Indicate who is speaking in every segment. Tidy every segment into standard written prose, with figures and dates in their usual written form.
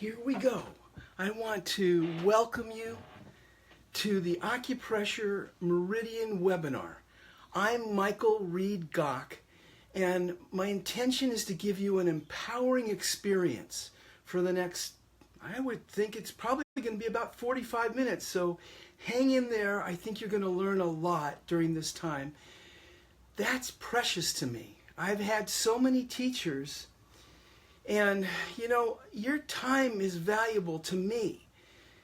Speaker 1: here we go. I want to welcome you to the Acupressure Meridian webinar. I'm Michael Reed Gock, and my intention is to give you an empowering experience for the next, I would think it's probably going to be about 45 minutes, so hang in there. I think you're going to learn a lot during this time. That's precious to me. I've had so many teachers, and you know, your time is valuable to me,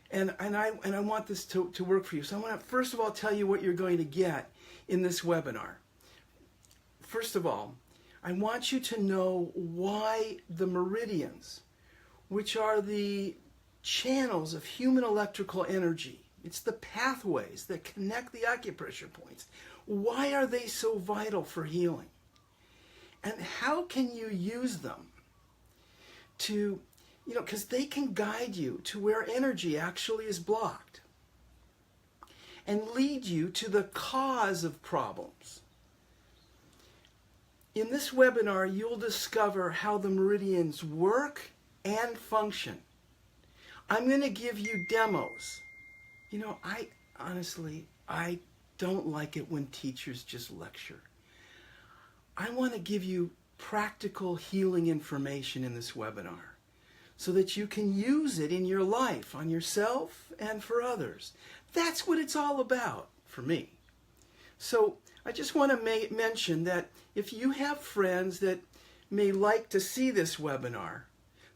Speaker 1: and I want this to work for you. So I want to first of all tell you what you're going to get in this webinar. First of all, I want you to know why the meridians, which are the channels of human electrical energy, it's the pathways that connect the acupressure points, why are they so vital for healing? And how can you use them to, because they can guide you to where energy actually is blocked and lead you to the cause of problems. In this webinar, you'll discover how the meridians work and function. I'm going to give you demos. I don't like it when teachers just lecture. I want to give you practical healing information in this webinar so that you can use it in your life, on yourself and for others. That's what it's all about for me. So I just want to mention that if you have friends that may like to see this webinar,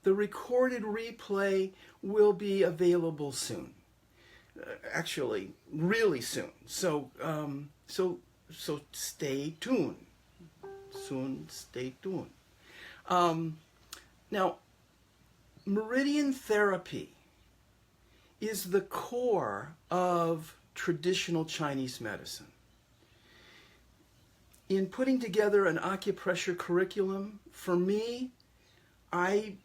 Speaker 1: the recorded replay will be available soon. Actually, really soon. So stay tuned. Soon, stay tuned. Now, Meridian Therapy is the core of traditional Chinese medicine. In putting together an acupressure curriculum, for me, I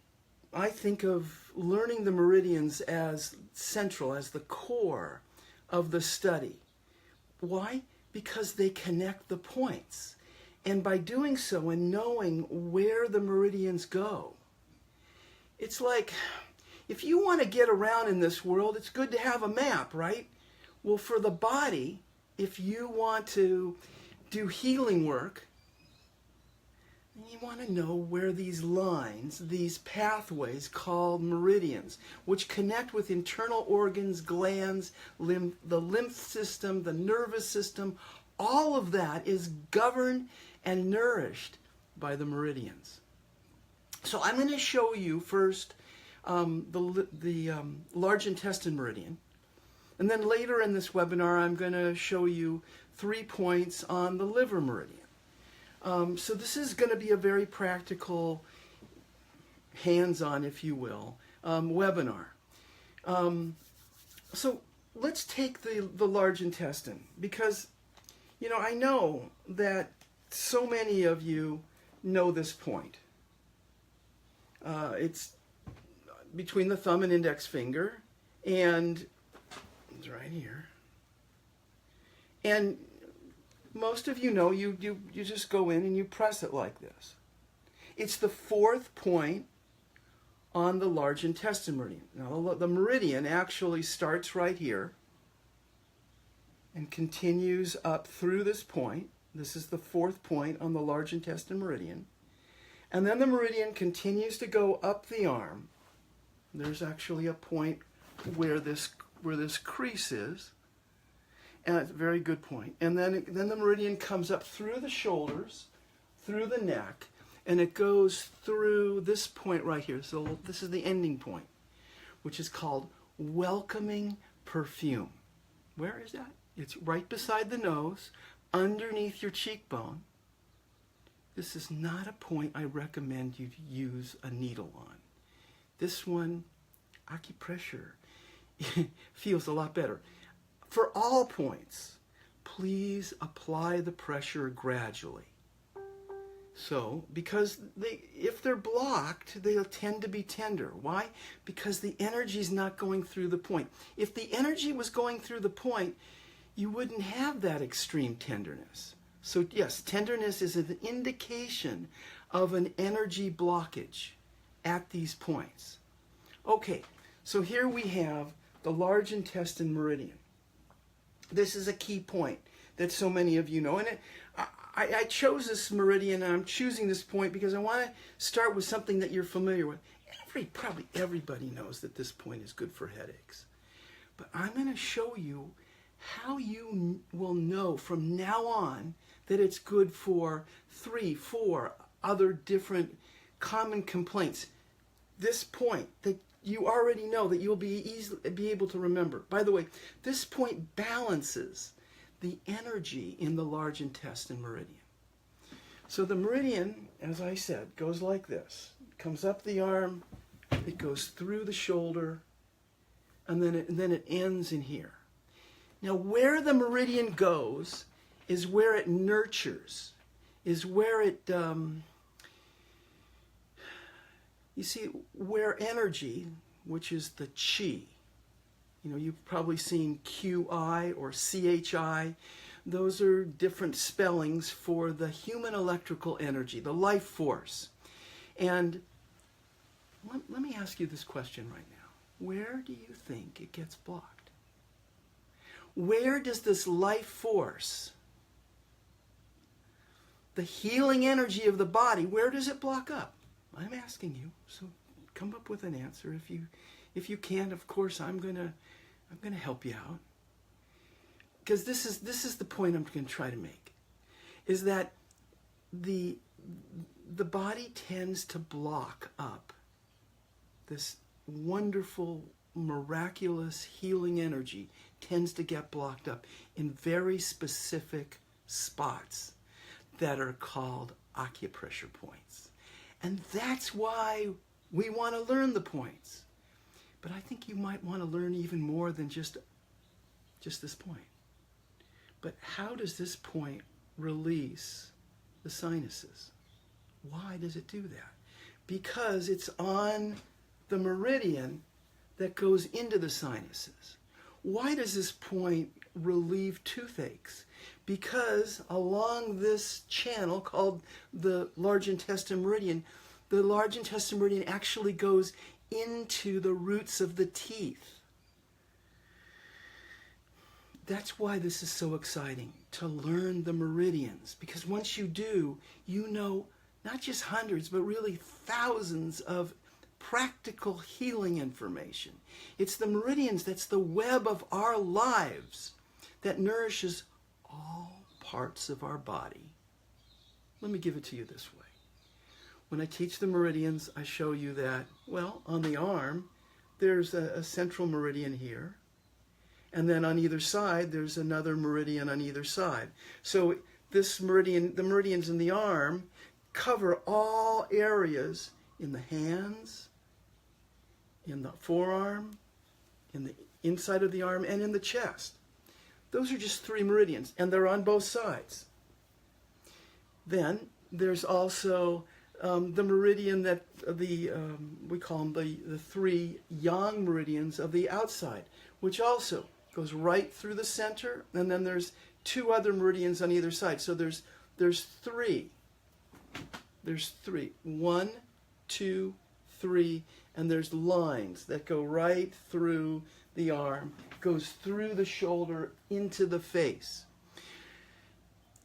Speaker 1: think of learning the meridians as central, as the core of the study. Why? Because they connect the points. And by doing so and knowing where the meridians go, it's like, if you want to get around in this world, it's good to have a map, right? Well, for the body, if you want to do healing work, you want to know where these lines, these pathways called meridians, which connect with internal organs, glands, the lymph system, the nervous system, all of that is governed and nourished by the meridians. So I'm going to show you first the large intestine meridian, and then later in this webinar I'm going to show you 3 points on the liver meridian. So this is going to be a very practical, hands-on, if you will, webinar. So let's take the large intestine, because I know that so many of you know this point. It's between the thumb and index finger, and it's right here. And most of you know, you just go in and you press it like this. It's the 4th point on the large intestine meridian. Now, the meridian actually starts right here and continues up through this point. This is the 4th point on the large intestine meridian. And then the meridian continues to go up the arm. There's actually a point where this crease is. And it's a very good point. And then the meridian comes up through the shoulders, through the neck, and it goes through this point right here. So this is the ending point, which is called welcoming perfume. Where is that? It's right beside the nose, underneath your cheekbone. This is not a point I recommend you use a needle on. This one, acupressure, feels a lot better. For all points, please apply the pressure gradually. So, because if they're blocked, they'll tend to be tender. Why? Because the energy is not going through the point. If the energy was going through the point, you wouldn't have that extreme tenderness. So yes, tenderness is an indication of an energy blockage at these points. Okay, so here we have the large intestine meridian. This is a key point that so many of you know. And I chose this meridian, and I'm choosing this point because I want to start with something that you're familiar with. Probably everybody knows that this point is good for headaches. But I'm going to show you how you will know from now on that it's good for 3, 4 other different common complaints. This point that you already know that you'll be able to remember. By the way, this point balances the energy in the large intestine meridian. So the meridian, as I said, goes like this. It comes up the arm, it goes through the shoulder, and then it ends in here. Now, where the meridian goes is where it nurtures, is where it, you see, where energy, which is the chi, you've probably seen QI or CHI. Those are different spellings for the human electrical energy, the life force. And let me ask you this question right now. Where do you think it gets blocked? Where does this life force, the healing energy of the body, where does it block up? I'm asking you, so come up with an answer. If you can't, of course, I'm gonna help you out. Because this is the point I'm going to try to make, is that the body tends to block up this wonderful, miraculous healing energy tends to get blocked up in very specific spots that are called acupressure points. And that's why we want to learn the points. But I think you might want to learn even more than just this point. But how does this point release the sinuses? Why does it do that? Because it's on the meridian that goes into the sinuses. Why does this point relieve toothaches? Because along this channel called the large intestine meridian, the large intestine meridian actually goes into the roots of the teeth. That's why this is so exciting, to learn the meridians. Because once you do, you know not just hundreds, but really thousands of practical healing information. It's the meridians that's the web of our lives that nourishes all parts of our body. Let me give it to you this way. When I teach the meridians, I show you that, well, on the arm, there's a central meridian here. And then on either side, there's another meridian on either side. So this meridian, the meridians in the arm, cover all areas in the hands, in the forearm, in the inside of the arm, and in the chest. Those are just 3 meridians, and they're on both sides. Then there's also the meridian that we call them the 3 yang meridians of the outside, which also goes right through the center, and then there's 2 other meridians on either side. So there's 3. There's 3. 1, 2, 3, and there's lines that go right through the arm, goes through the shoulder into the face.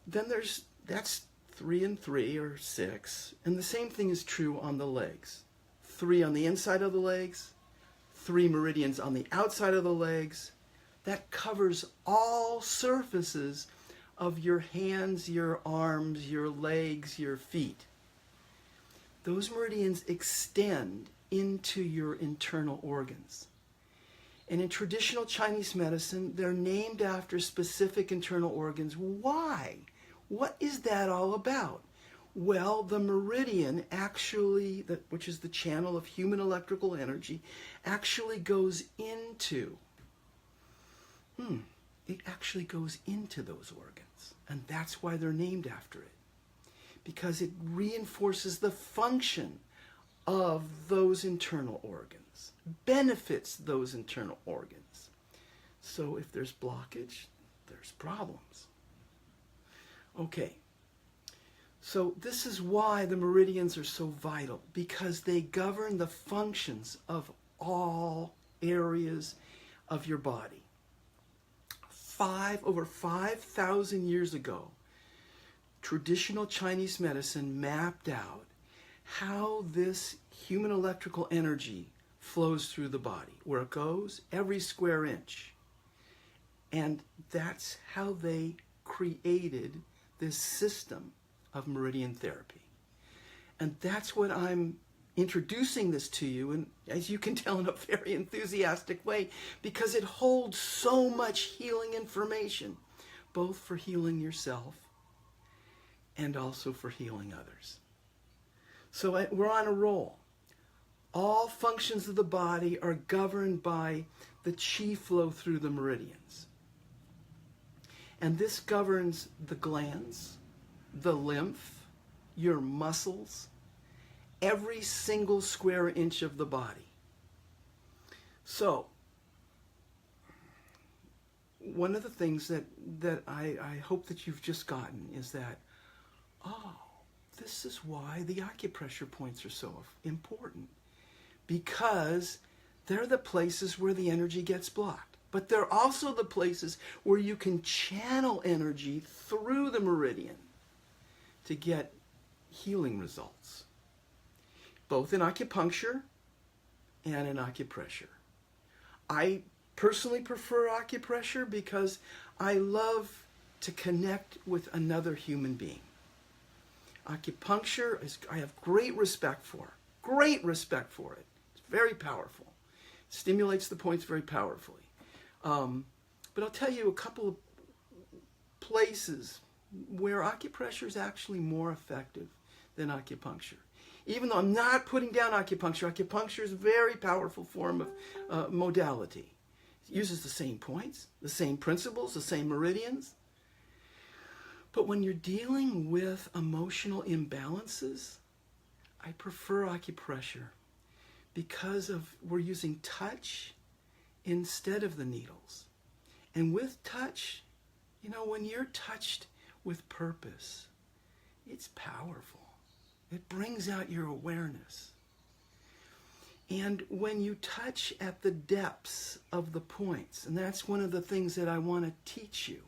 Speaker 1: Then that's 3 and 3, or 6, and the same thing is true on the legs. 3 on the inside of the legs, 3 meridians on the outside of the legs. That covers all surfaces of your hands, your arms, your legs, your feet. Those meridians extend into your internal organs. And in traditional Chinese medicine, they're named after specific internal organs. Why? What is that all about? Well, the meridian actually, which is the channel of human electrical energy, actually goes into those organs. And that's why they're named after it. Because it reinforces the function of those internal organs, benefits those internal organs. So if there's blockage, there's problems. Okay, so this is why the meridians are so vital, because they govern the functions of all areas of your body. Over 5,000 years ago, traditional Chinese medicine mapped out how this human electrical energy flows through the body, where it goes, every square inch. And that's how they created this system of Meridian Therapy. And that's what I'm introducing this to you, and as you can tell, in a very enthusiastic way, because it holds so much healing information, both for healing yourself and also for healing others. So we're on a roll. All functions of the body are governed by the chi flow through the meridians. And this governs the glands, the lymph, your muscles, every single square inch of the body. So, one of the things that I hope that you've just gotten is that, oh, this is why the acupressure points are so important. Because they're the places where the energy gets blocked. But they're also the places where you can channel energy through the meridian to get healing results, both in acupuncture and in acupressure. I personally prefer acupressure because I love to connect with another human being. Acupuncture, I have great respect for it. It's very powerful. It stimulates the points very powerfully. But I'll tell you a couple of places where acupressure is actually more effective than acupuncture. Even though I'm not putting down acupuncture, acupuncture is a very powerful form of modality. It uses the same points, the same principles, the same meridians. But when you're dealing with emotional imbalances, I prefer acupressure because we're using touch instead of the needles. And with touch, when you're touched with purpose, it's powerful. It brings out your awareness. And when you touch at the depths of the points, and that's one of the things that I want to teach you,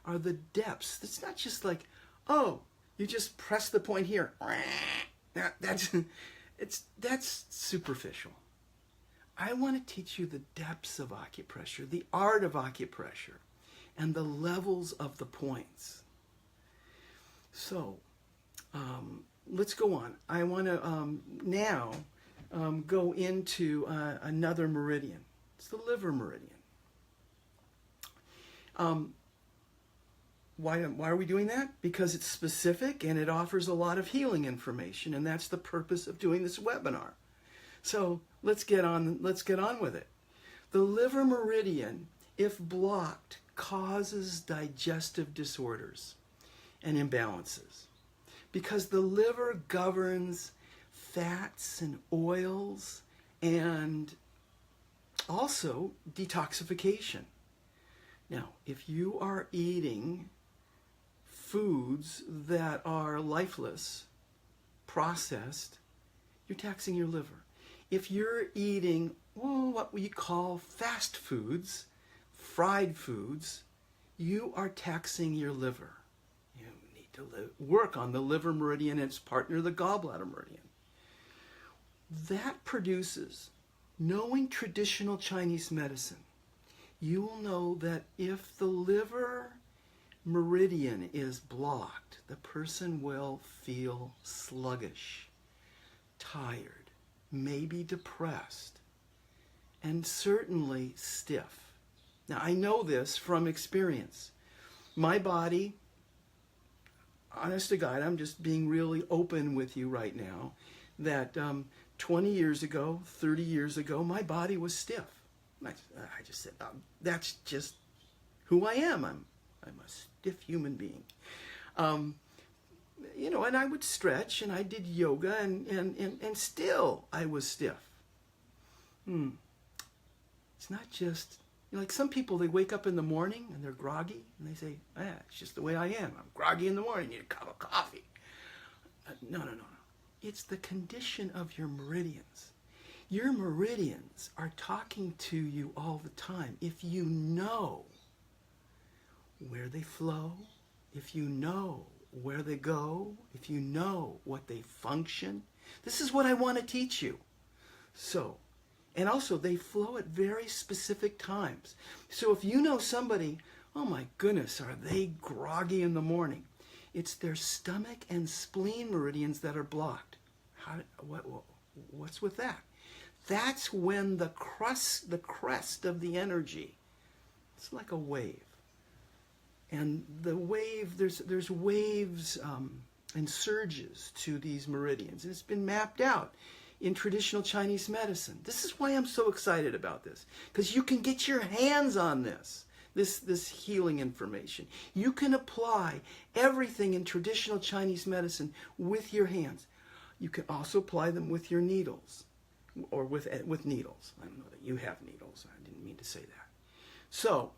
Speaker 1: are the depths. It's not just like, oh, you just press the point here. That's superficial. I want to teach you the depths of acupressure, the art of acupressure, and the levels of the points. So, let's go on. I want to now go into another meridian. It's the liver meridian. Why are we doing that? Because it's specific and it offers a lot of healing information, and that's the purpose of doing this webinar. So let's get on with it. The liver meridian, if blocked, causes digestive disorders and imbalances, because the liver governs fats and oils and also detoxification. Now, if you are eating foods that are lifeless, processed, you're taxing your liver. If you're eating what we call fast foods, fried foods, you are taxing your liver. You need to work on the liver meridian and its partner, the gallbladder meridian. That produces, knowing traditional Chinese medicine, you will know that if the liver meridian is blocked, the person will feel sluggish, tired, maybe depressed, and certainly stiff. Now, I know this from experience. My body, honest to God, I'm just being really open with you right now, that 20 years ago, 30 years ago, my body was stiff. I just said, that's just who I am. I'm a stiff human being. And I would stretch, and I did yoga, and still I was stiff. It's not just, like some people, they wake up in the morning and they're groggy, and they say, it's just the way I am. I'm groggy in the morning, need a cup of coffee. No. It's the condition of your meridians. Your meridians are talking to you all the time. If you know where they flow, if you know where they go, if you know what they function, this is what I want to teach you. So, and also they flow at very specific times. So if you know somebody, oh my goodness, are they groggy in the morning? It's their stomach and spleen meridians that are blocked. What's with that? That's when the crest of the energy, it's like a wave. And the wave, there's waves and surges to these meridians. And it's been mapped out in traditional Chinese medicine. This is why I'm so excited about this. Because you can get your hands on this healing information. You can apply everything in traditional Chinese medicine with your hands. You can also apply them with your needles. Or with needles. I don't know that you have needles. I didn't mean to say that. So,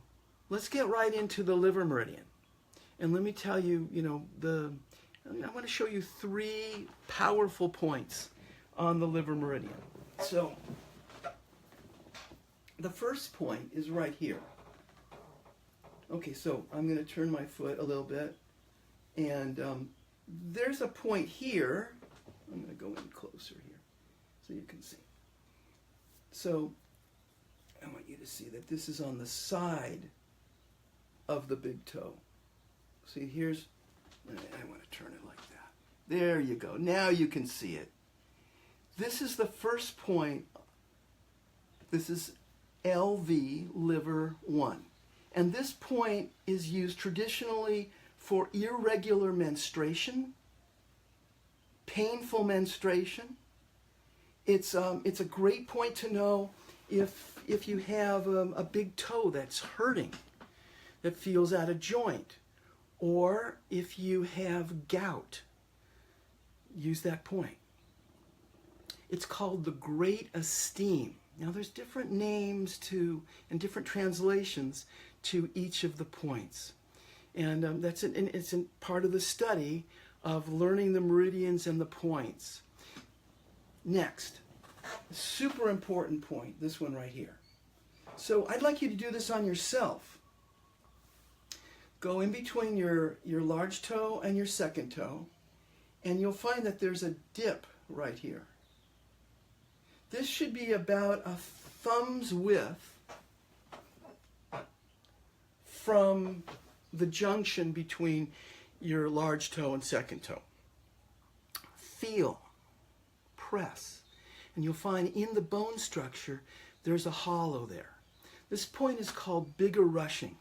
Speaker 1: let's get right into the liver meridian. And let me tell you, I want to show you 3 powerful points on the liver meridian. So, the first point is right here. Okay, so I'm going to turn my foot a little bit. And there's a point here. I'm going to go in closer here so you can see. So, I want you to see that this is on the side of the big toe. See, I want to turn it like that. There you go. Now you can see it. This is the first point. This is LV, liver 1. And this point is used traditionally for irregular menstruation, painful menstruation. It's a great point to know if you have a big toe that's hurting, that feels out of joint, or if you have gout. Use that point. It's called the Great Esteem. Now there's different names and different translations to each of the points. And it's part of the study of learning the meridians and the points. Next, a super important point, this one right here. So I'd like you to do this on yourself. Go in between your large toe and your second toe, and you'll find that there's a dip right here. This should be about a thumb's width from the junction between your large toe and second toe. Feel, press, and you'll find in the bone structure there's a hollow there. This point is called bigger rushing.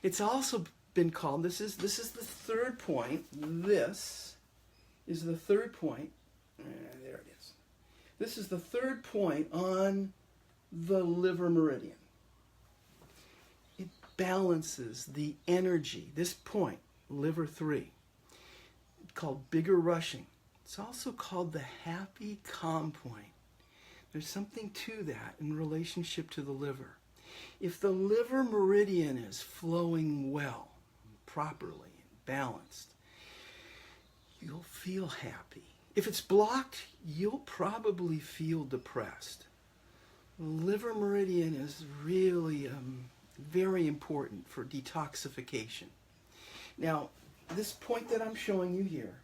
Speaker 1: It's also been called, this is the third point. This is the third point. There it is. This is the third point on the liver meridian. It balances the energy. This point, liver 3, called bigger rushing. It's also called the happy calm point. There's something to that in relationship to the liver. If the liver meridian is flowing well, properly, and balanced, you'll feel happy. If it's blocked, you'll probably feel depressed. The liver meridian is really very important for detoxification. Now, this point that I'm showing you here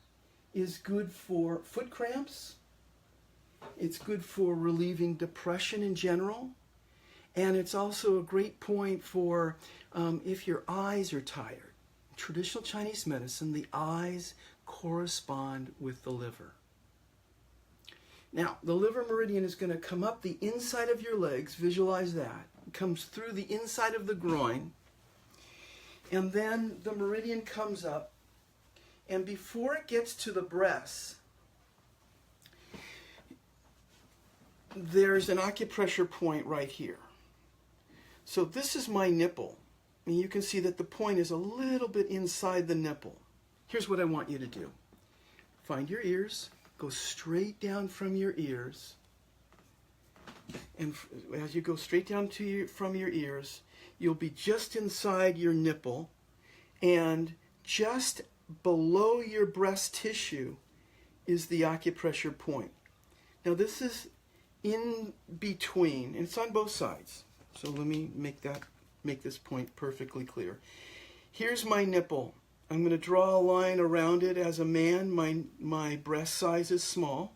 Speaker 1: is good for foot cramps. It's good for relieving depression in general. And it's also a great point for if your eyes are tired. In traditional Chinese medicine, the eyes correspond with the liver. Now, the liver meridian is going to come up the inside of your legs. Visualize that. It comes through the inside of the groin. And then the meridian comes up. And before it gets to the breasts, there's an acupressure point right here. So this is my nipple. And you can see that the point is a little bit inside the nipple. Here's what I want you to do. Find your ears. Go straight down from your ears. And as you go straight down from your ears, you'll be just inside your nipple. And just below your breast tissue is the acupressure point. Now this is in between, and it's on both sides. So let me make this point perfectly clear. Here's my nipple. I'm going to draw a line around it. As a man, my breast size is small,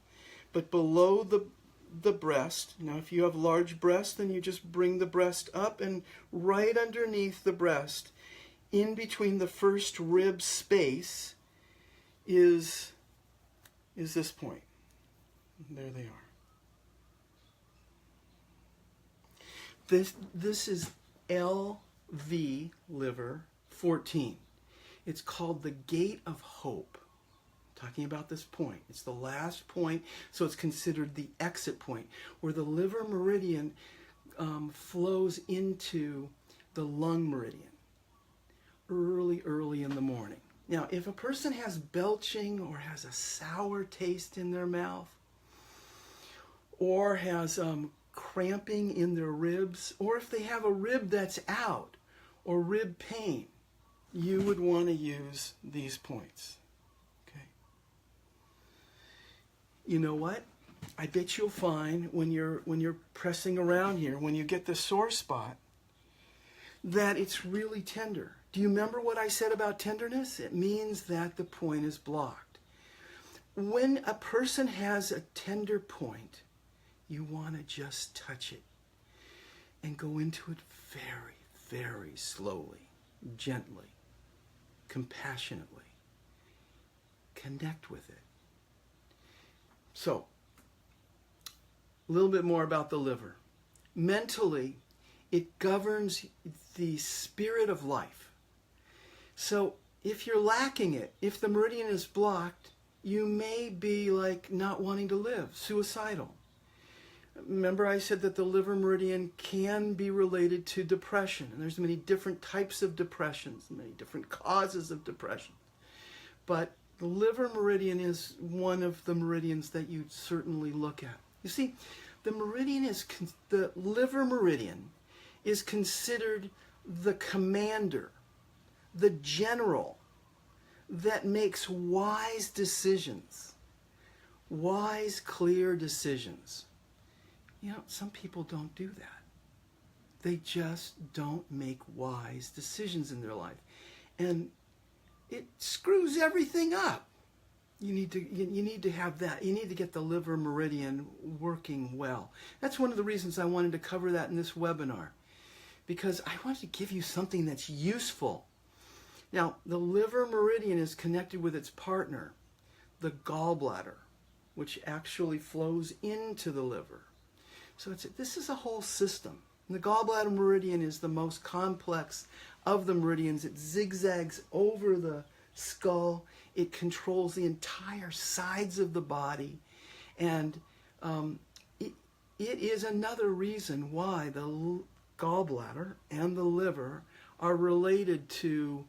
Speaker 1: but below the breast, now if you have large breasts, then you just bring the breast up, and right underneath the breast, in between the first rib space, is this point. There they are. This is LV liver 14. It's called the gate of hope. Talking about this point. It's the last point, so it's considered the exit point, where the liver meridian flows into the lung meridian early in the morning. Now, if a person has belching or has a sour taste in their mouth, or has cramping in their ribs, or if they have a rib that's out, or rib pain, you would want to use these points. Okay. You know what? I bet you'll find when you're pressing around here, when you get the sore spot, that it's really tender. Do you remember what I said about tenderness? It means that the point is blocked. When a person has a tender point, you want to just touch it and go into it very, very slowly, gently, compassionately. Connect with it. So, a little bit more about the liver. Mentally, it governs the spirit of life. So, if you're lacking it, if the meridian is blocked, you may be like not wanting to live, suicidal. Remember I said that the liver meridian can be related to depression. And there's many different types of depressions, many different causes of depression. But the liver meridian is one of the meridians that you certainly look at. You see, the liver meridian is considered the commander, the general that makes wise decisions, wise, clear decisions. You know, some people don't do that. They just don't make wise decisions in their life. And it screws everything up. You need to have that. You need to get the liver meridian working well. That's one of the reasons I wanted to cover that in this webinar, because I wanted to give you something that's useful. Now, the liver meridian is connected with its partner, the gallbladder, which actually flows into the liver. So this is a whole system. And the gallbladder meridian is the most complex of the meridians. It zigzags over the skull. It controls the entire sides of the body. And it is another reason why the gallbladder and the liver are related to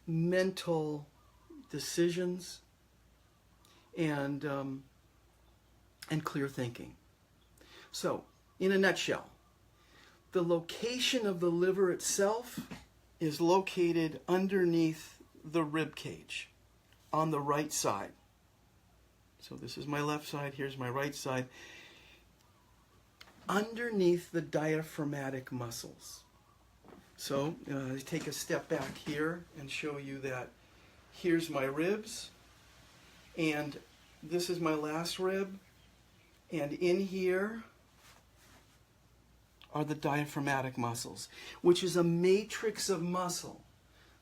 Speaker 1: mental decisions and clear thinking. So, in a nutshell, the location of the liver itself is located underneath the rib cage on the right side. So this is my left side, here's my right side. Underneath the diaphragmatic muscles. So, take a step back here and show you that here's my ribs, and this is my last rib, and in here are the diaphragmatic muscles, which is a matrix of muscle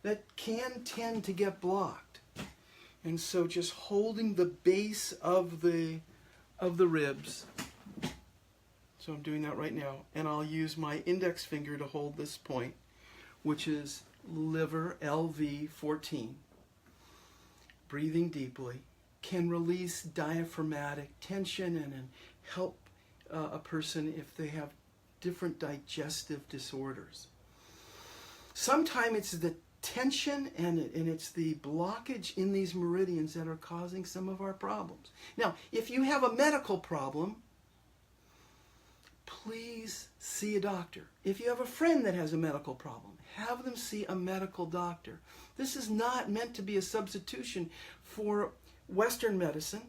Speaker 1: that can tend to get blocked. And so just holding the base of the ribs, so I'm doing that right now, and I'll use my index finger to hold this point, which is liver LV 14. Breathing deeply can release diaphragmatic tension and help a person if they have different digestive disorders. Sometimes it's the tension and it's the blockage in these meridians that are causing some of our problems. Now, if you have a medical problem, please see a doctor. If you have a friend that has a medical problem, have them see a medical doctor. This is not meant to be a substitution for Western medicine.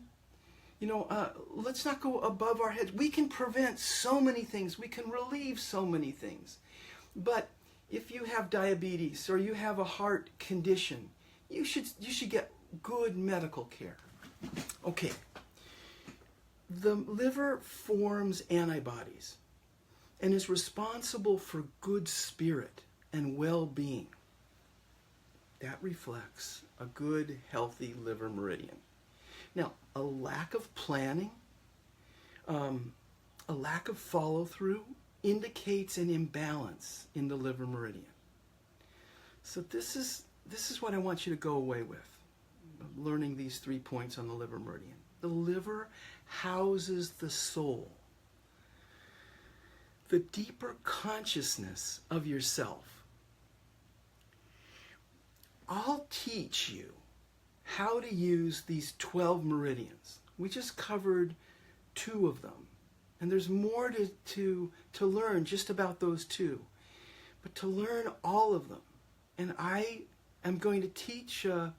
Speaker 1: Let's not go above our heads. We can prevent so many things. We can relieve so many things. But if you have diabetes or you have a heart condition, you should get good medical care. Okay. The liver forms antibodies and is responsible for good spirit and well-being. That reflects a good, healthy liver meridian. Now, a lack of planning, a lack of follow-through indicates an imbalance in the liver meridian. So this is what I want you to go away with, learning these 3 points on the liver meridian. The liver houses the soul, the deeper consciousness of yourself. I'll teach you how to use these 12 meridians. We just covered 2 of them. And there's more to learn just about those 2. But to learn all of them. And I am going to teach an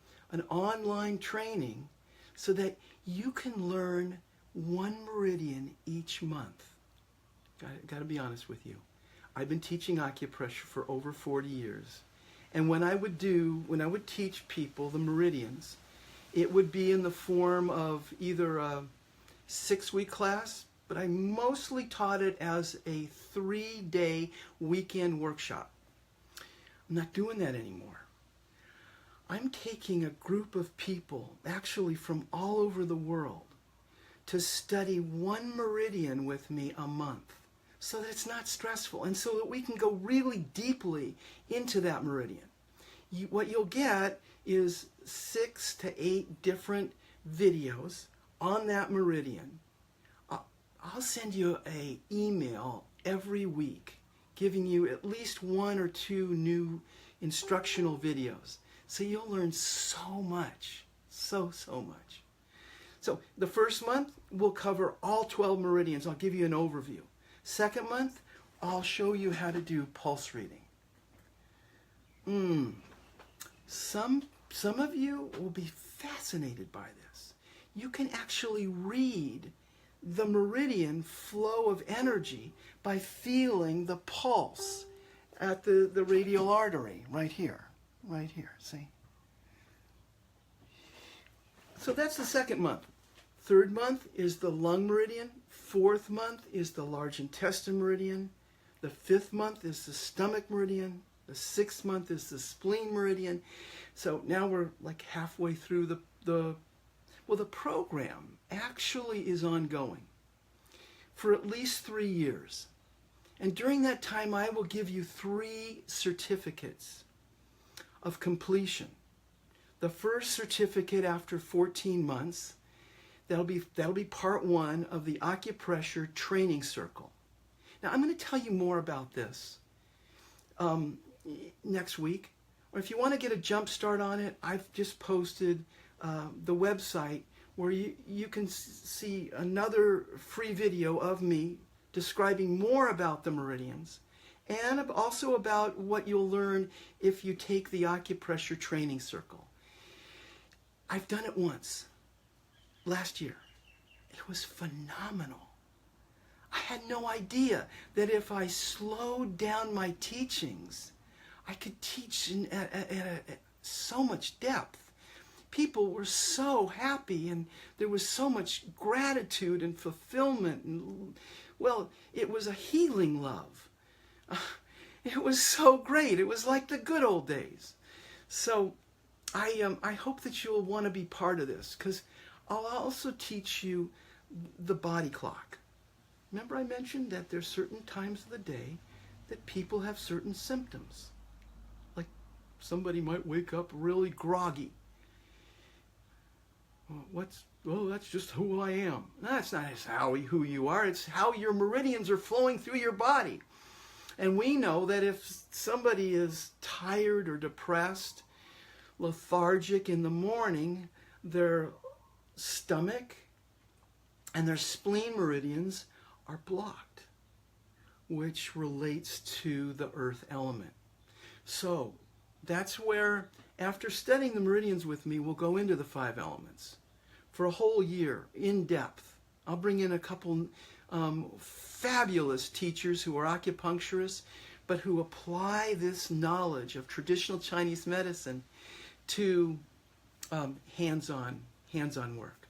Speaker 1: online training so that you can learn 1 meridian each month. Got to be honest with you. I've been teaching acupressure for over 40 years. And when I would teach people the meridians, it would be in the form of either a 6-week class, but I mostly taught it as a 3-day weekend workshop. I'm not doing that anymore. I'm taking a group of people, actually from all over the world, to study 1 meridian with me a month, so that it's not stressful and so that we can go really deeply into that meridian. What you'll get is 6 to 8 different videos on that meridian. I'll send you an email every week giving you at least 1 or 2 new instructional videos. So you'll learn so much, so much. So the first month, we'll cover all 12 meridians. I'll give you an overview. Second month, I'll show you how to do pulse reading. Some of you will be fascinated by this. You can actually read the meridian flow of energy by feeling the pulse at the radial artery right here, see? So that's the second month. Third month is the lung meridian. Fourth month is the large intestine meridian. The 5th month is the stomach meridian. The 6th month is the spleen meridian. So now we're like halfway through the program actually is ongoing for at least 3 years. And during that time, I will give you 3 certificates of completion. The first certificate after 14 months, that'll be part 1 of the Acupressure Training Circle. Now, I'm going to tell you more about this next week. Or if you want to get a jump start on it, I've just posted the website where you can see another free video of me describing more about the meridians and also about what you'll learn if you take the Acupressure Training Circle. I've done it once, last year. It was phenomenal. I had no idea that if I slowed down my teachings, I could teach at so much depth. People were so happy, and there was so much gratitude and fulfillment. And, well, it was a healing love. It was so great. It was like the good old days. So I hope that you'll want to be part of this, because I'll also teach you the body clock. Remember I mentioned that there's certain times of the day that people have certain symptoms. Like somebody might wake up really groggy. Well, that's just who I am. That's not who you are. It's how your meridians are flowing through your body. And we know that if somebody is tired or depressed, lethargic in the morning, their stomach and their spleen meridians are blocked, which relates to the earth element. So that's where, after studying the meridians with me, we'll go into the 5 elements. for a whole year, in depth. I'll bring in a couple fabulous teachers who are acupuncturists, but who apply this knowledge of traditional Chinese medicine to hands-on work.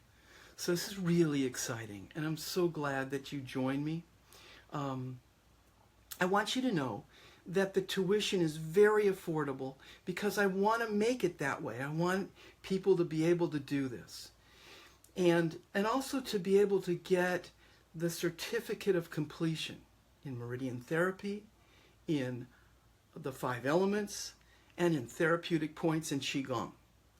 Speaker 1: So this is really exciting, and I'm so glad that you joined me. I want you to know that the tuition is very affordable because I want to make it that way. I want people to be able to do this. And also to be able to get the certificate of completion in Meridian Therapy, in the 5 elements, and in therapeutic points in Qigong.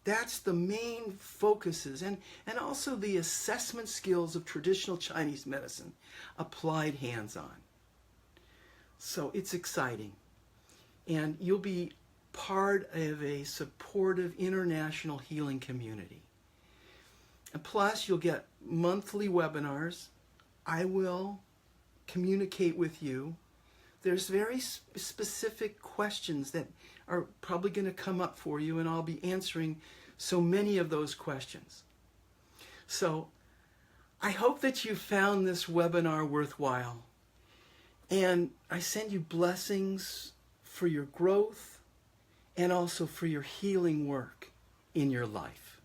Speaker 1: That's the main focuses, and also the assessment skills of traditional Chinese medicine applied hands-on. So it's exciting. And you'll be part of a supportive international healing community. And plus, you'll get monthly webinars. I will communicate with you. There's very specific questions that are probably going to come up for you, and I'll be answering so many of those questions. So I hope that you found this webinar worthwhile. And I send you blessings for your growth and also for your healing work in your life.